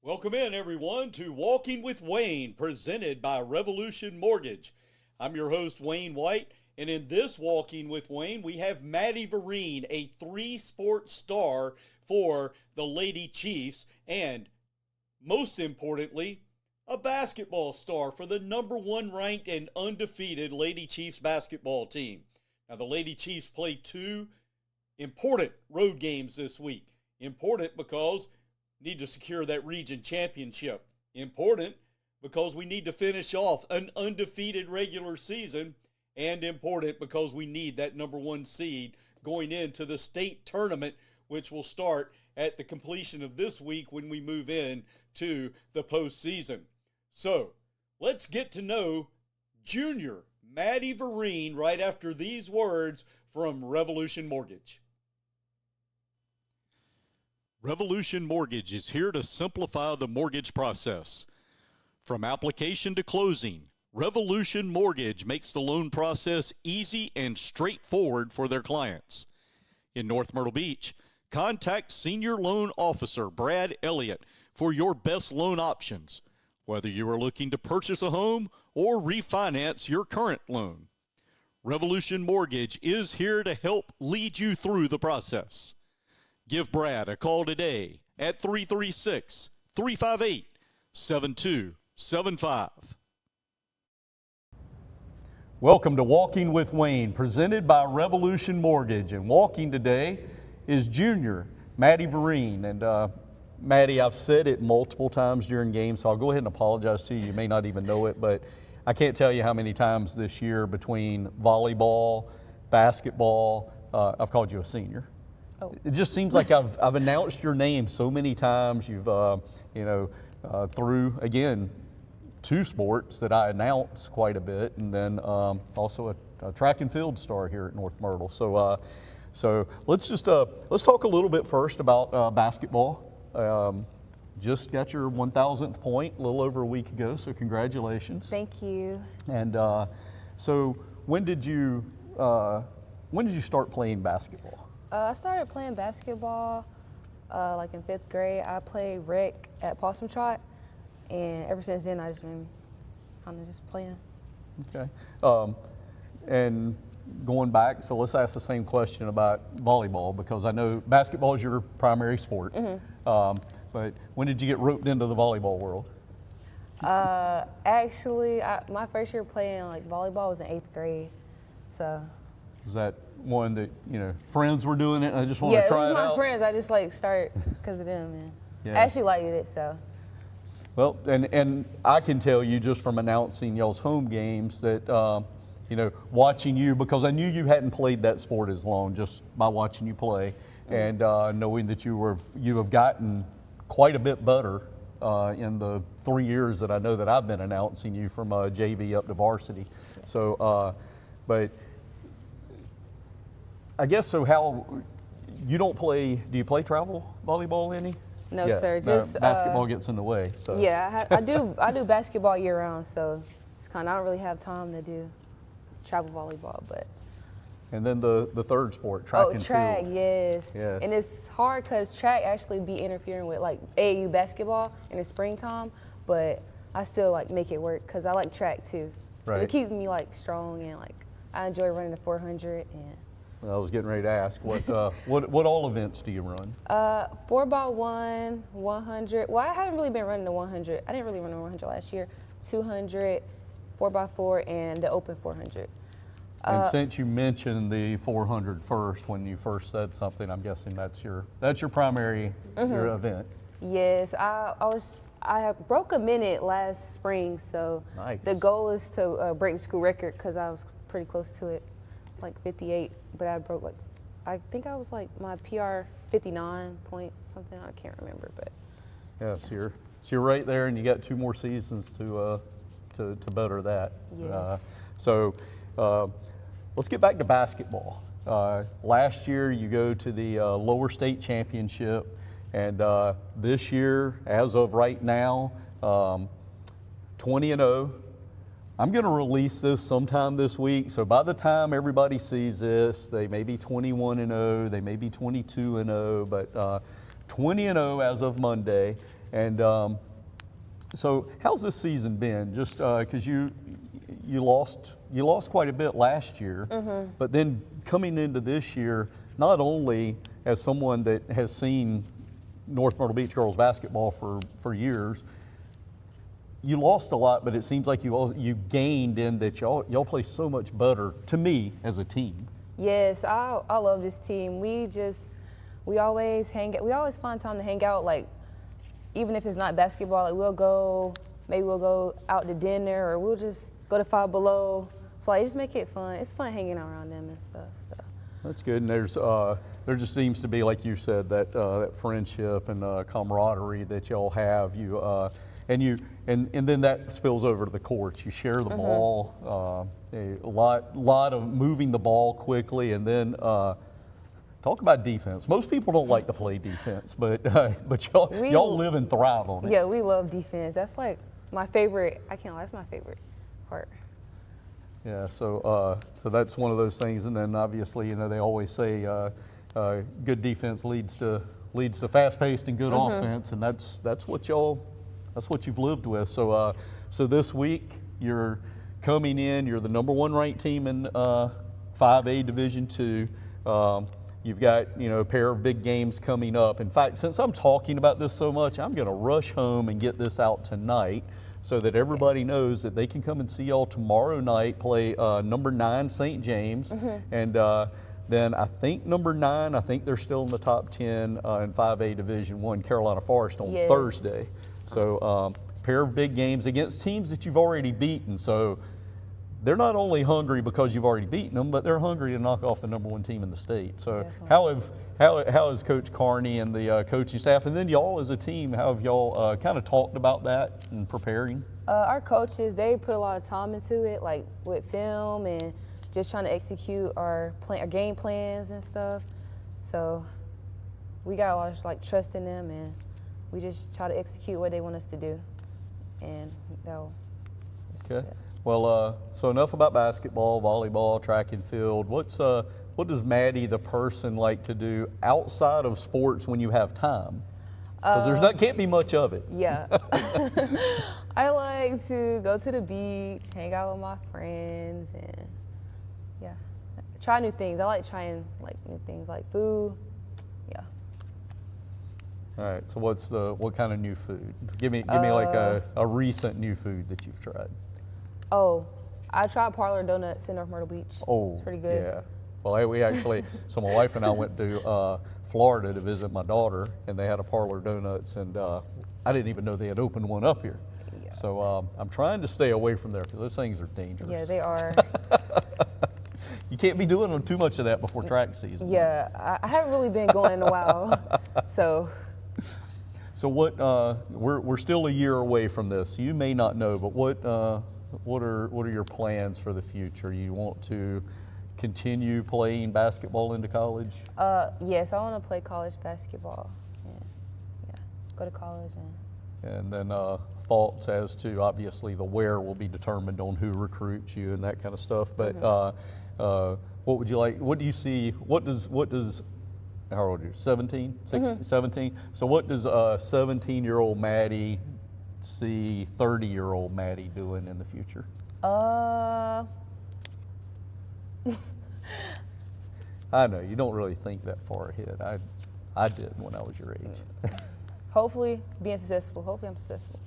Welcome in, everyone, to Walking with Wayne, presented by Revolution Mortgage. I'm your host, Wayne White, and in this Walking with Wayne, we have Madi Vereen, a three-sport star for the Lady Chiefs, and most importantly, a basketball star for the number one ranked and undefeated Lady Chiefs basketball team. Now, the Lady Chiefs play two important road games this week. Important because need to secure that region championship. Important because we need to finish off an undefeated regular season, and important because we need that number one seed going into the state tournament, which will start at the completion of this week when we move in to the postseason. So let's get to know junior Madi Vereen right after these words from Revolution Mortgage. Revolution Mortgage is here to simplify the mortgage process. From application to closing, Revolution Mortgage makes the loan process easy and straightforward for their clients. In North Myrtle Beach, contact Senior Loan Officer Brad Elliott for your best loan options, whether you are looking to purchase a home or refinance your current loan. Revolution Mortgage is here to help lead you through the process. Give Brad a call today at 336-358-7275. Welcome to Walking with Wayne, presented by Revolution Mortgage. And walking today is junior Madi Vereen. And Madi, I've said it multiple times during games, so I'll go ahead and apologize to you. You may not even know it, but I can't tell you how many times this year between volleyball, basketball, I've called you a senior. Oh. It just seems like I've announced your name so many times. You've, through, again, two sports that I announce quite a bit, and then also a track and field star here at North Myrtle. So let's just let's talk a little bit first about basketball. Just got your 1,000th point a little over a week ago, so congratulations. Thank you. And so when did you start playing basketball? I started playing basketball like in 5th grade. I played rec at Possum Trot, and ever since then I've just been kind of just playing. Okay. And going back, so let's ask the same question about volleyball, because I know basketball is your primary sport. Mm-hmm. But when did you get roped into the volleyball world? Actually, my first year playing like volleyball was in 8th grade. So. Is that one that, friends were doing it and I just want to try it out? Yeah, it was my friends. I just started because of them, man. Yeah. I actually liked it, so. Well, and I can tell you just from announcing y'all's home games that, watching you, because I knew you hadn't played that sport as long just by watching you play, and knowing that you have gotten quite a bit better in the 3 years that I know that I've been announcing you from JV up to varsity. So, but I guess so. How you don't play? Do you play travel volleyball any? No, sir. Just basketball gets in the way. So yeah, I do basketball year round. So it's I don't really have time to do travel volleyball, but. And then the third sport, track and track, field. yes. And it's hard because track actually be interfering with AAU basketball in the springtime, but I still make it work because I like track too. Right. It keeps me strong, and I enjoy running the 400 and. I was getting ready to ask, what all events do you run? 4x1, 100. Well, I haven't really been running the 100. I didn't really run the 100 last year. 200, 4x4, and the open 400. And since you mentioned the 400 first, when you first said something, I'm guessing that's your primary your event. Yes, I broke a minute last spring, so nice. The goal is to break the school record because I was pretty close to it. 58, but I broke I think I was my PR 59 point something. I can't remember, but yeah. So you're right there, and you got 2 more seasons to better that. Yes. Let's get back to basketball. Last year you go to the lower state championship, and this year, as of right now, 20-0. I'm going to release this sometime this week, so by the time everybody sees this, they may be 21-0, they may be 22-0, but 20-0 as of Monday, And so how's this season been? Just because you lost quite a bit last year, but then coming into this year, not only as someone that has seen North Myrtle Beach girls basketball for years, you lost a lot, but it seems like you gained in that y'all play so much better to me as a team. Yes, I love this team. We always hang out. We always find time to hang out. Like, even if it's not basketball, like we'll go out to dinner, or we'll just go to Five Below. So I just make it fun. It's fun hanging out around them and stuff. So. That's good. And there just seems to be, like you said, that friendship and camaraderie that y'all have. And then that spills over to the courts. You share the ball, a lot of moving the ball quickly, and then talk about defense. Most people don't like to play defense, but y'all live and thrive on it. Yeah, we love defense. That's like my favorite. I can't lie, that's my favorite part. Yeah, so that's one of those things, and then obviously, they always say good defense leads to fast-paced and good offense, and that's what you've lived with. So this week you're coming in. You're the #1 ranked team in 5A Division II. You've got a pair of big games coming up. In fact, since I'm talking about this so much, I'm going to rush home and get this out tonight, so that everybody knows that they can come and see y'all tomorrow night play number 9 St. James, and then I think number 9. I think they're still in the top 10 in 5A Division I, Carolina Forest on Thursday. So pair of big games against teams that you've already beaten. So they're not only hungry because you've already beaten them, but they're hungry to knock off the #1 team in the state. So how has Coach Carney and the coaching staff, and then y'all as a team, how have y'all kind of talked about that and preparing? Our coaches, they put a lot of time into it, like with film and just trying to execute our game plans and stuff. So we got a lot of trust in them, and we just try to execute what they want us to do. And they'll okay. Well, so enough about basketball, volleyball, track and field. What does Maddie, the person, like to do outside of sports when you have time? Because can't be much of it. Yeah. I like to go to the beach, hang out with my friends, and try new things. I like trying new things, like food. Yeah. All right. So what kind of new food? Give me like a recent new food that you've tried. Oh, I tried Parlor Donuts in North Myrtle Beach. Oh, it's pretty good. Yeah. Well, we actually, so my wife and I went to Florida to visit my daughter, and they had a Parlor Donuts, and I didn't even know they had opened one up here. Yeah. So I'm trying to stay away from there because those things are dangerous. Yeah, they are. You can't be doing too much of that before track season. Yeah, I haven't really been going in a while, so. So what? We're still a year away from this. So you may not know, but what are your plans for the future? You want to continue playing basketball into college? Yes, I want to play college basketball. Yeah, go to college and then thoughts as to, obviously the where will be determined on who recruits you and that kind of stuff. But what would you like? What do you see? What does how old are you? 17? 17? So what does 17-year-old Maddie see 30-year-old Maddie doing in the future? I know you don't really think that far ahead. I did when I was your age. Hopefully being successful. Hopefully I'm successful.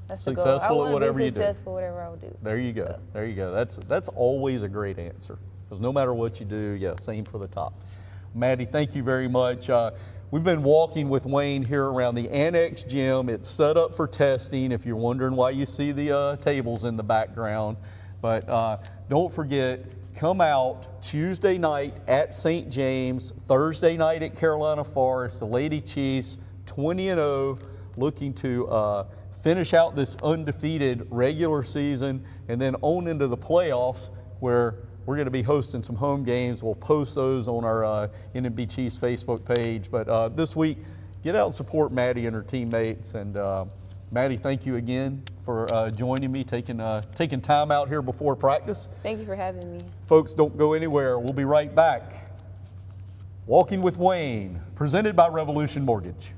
That's the goal. Successful at whatever you do. Successful whatever I would do. There you go. So. There you go. That's always a great answer, because no matter what you do, same for the top. Maddie, thank you very much. We've been walking with Wayne here around the Annex Gym. It's set up for testing, if you're wondering why you see the tables in the background. But don't forget, come out Tuesday night at St. James, Thursday night at Carolina Forest. The Lady Chiefs, 20-0, looking to finish out this undefeated regular season and then on into the playoffs, where we're going to be hosting some home games. We'll post those on our NMB Chiefs Facebook page. But this week, get out and support Maddie and her teammates. And Maddie, thank you again for joining me, taking time out here before practice. Thank you for having me. Folks, don't go anywhere. We'll be right back. Walking with Wayne, presented by Revolution Mortgage.